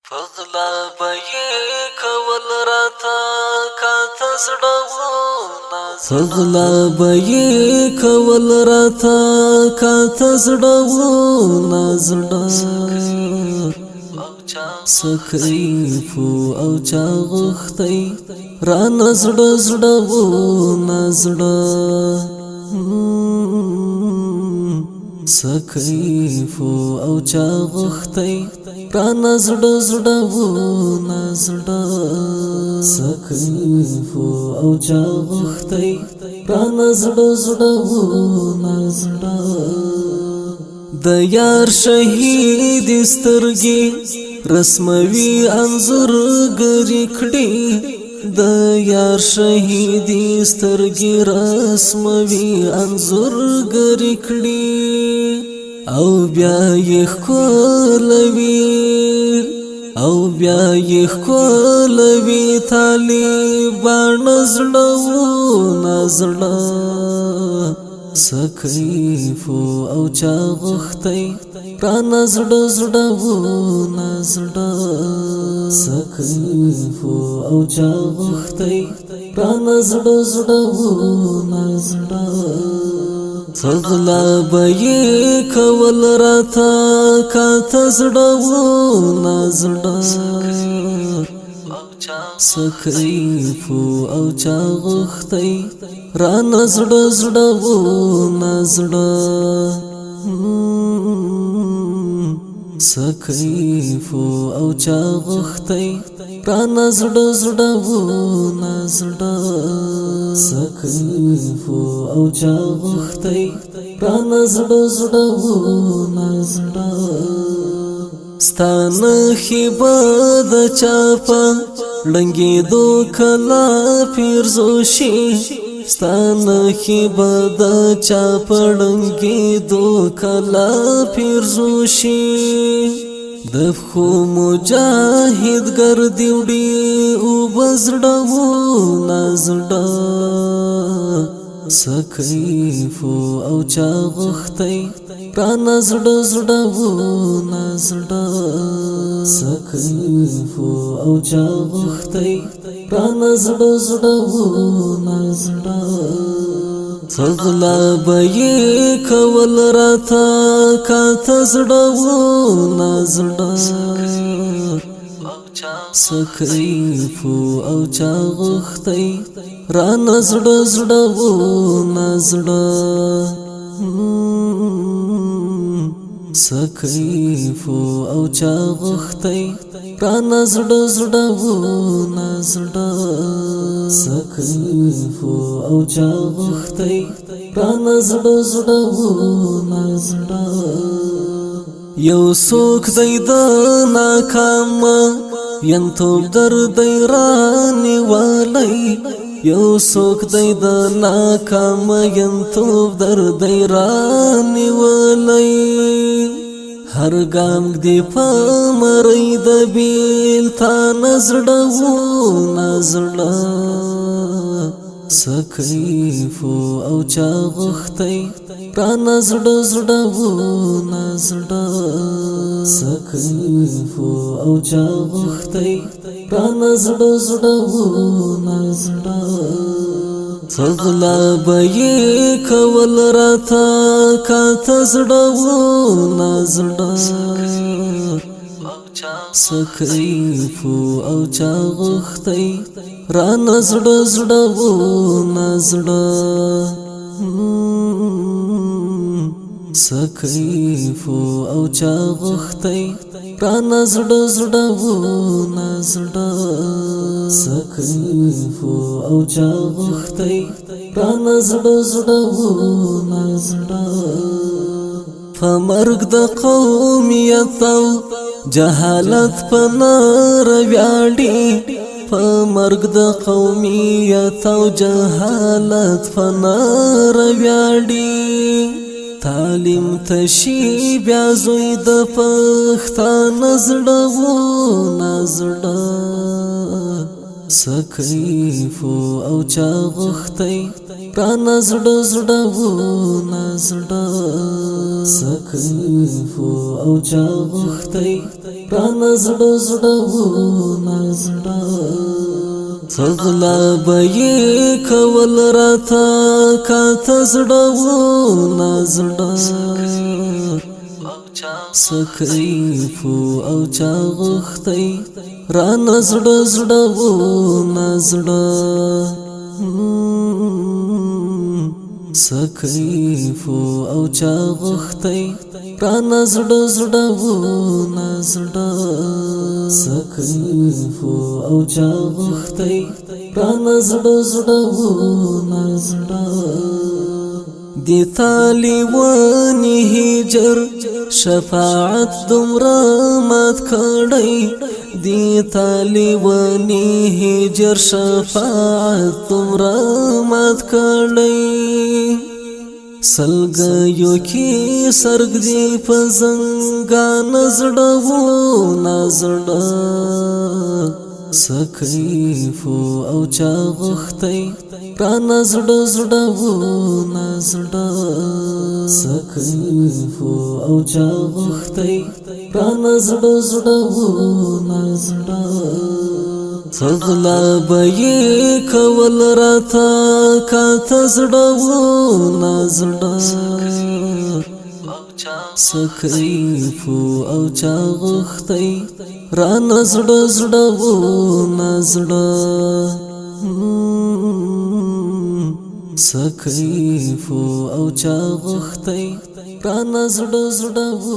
پغلا بې کول راته کاته زړه پغلا بې کول راته کاته زړه نازړه سکیفو او چا غختي را نزړه زړه نازړه سکیفو او چا غختي را نزړه زړه نازړه سکیفو او چا غختي را نزړه زړه نازړه د یار شهید سترګي رسموي انظر ګری کړي د یار شهید سترګي رسموي انظر ګری کړي او بیا یې خولوي طالبان زړه نازړه سکیفو او چا غختي را نزړه زړه نازړه سکیفو او چا غختي را نزړه زړه نازړه پغلا بې کول راته کاته زړه نازړه سکیفو او چا غختي را نزړه زړه نازړه سکیفو او چا غختي را نزړه زړه نازړه سکیفو او چا غختي را نزړه زړه نازړه ستانه خيبه د چاپا لنګي دو کلا پیرزوشي ستانه خيبه د چاپا لنګي دو کلا پیرزوشي دفخو مجاهد ګرځوډي او بزړو نازړه سکیفو او چا غختي را نزړه زړه نازړه سکیفو او چا غختي را نزړه زړه نازړه پغلا بې کول راته کاته زړه نازړه سکیفو او چا غختي را نزړه زړه نازړه سکیفو او چا غختي را نزړه زړه نازړه سکیفو او چا غختي را نزړه زړه نازړه یو څوک دی د ناکام ینتوب درد رانی والی یو څوک دی د ناکام ینتوب درد رانی والی هر ګام دی پمرې د بیل تا نزړه نازړه سکیفو او چا غختي را نزړه زړه نازړه سکیفو او چا غختي را نزړه زړه نازړه پغلا بې کول راته کاته زړه نازړه سکیفو او چا غختي را نزړه زړه نازړه سکیفو او چا غختي را نزړه زړه نازړه سکیفو او چا غختي را نزړه زړه نازړه فمرګ د قومیت او جهالت پنار ویاړي فمرګ د قومیت او جهالت پنار ویاړي تعلیم تشي بیا زوی د پښتانه زړه نازړه سکیف او چا غختی را نزړ زړه و نزړه سکیف او چا غختی را نزړ زړه و نزړه غلا بې کول راته کاته زړه و نزړه سکیف او چا غختی را نزړ زړه و نزړه سکیف او چا غختی را نزړ زړه و نزړه سکیف او چا غختی را نزړ زړه و نزړه دی طالبانی هجر شفاعت دمرا مات کړی دی طالبانی هجر شفاعت دمرا مات کړی سلګیو کی سرګ دی پزنګان زړه و نزړه سکیف او چا غختی را نزړ زړه و نزړه سکیف او چا غختی را نزړ زړه و نزړه غلا بې کول راته کاته زړه و نزړه سکیف او چا غختی را نزړ زړه و نزړه سکیف او چا غختی را نزړ زړه و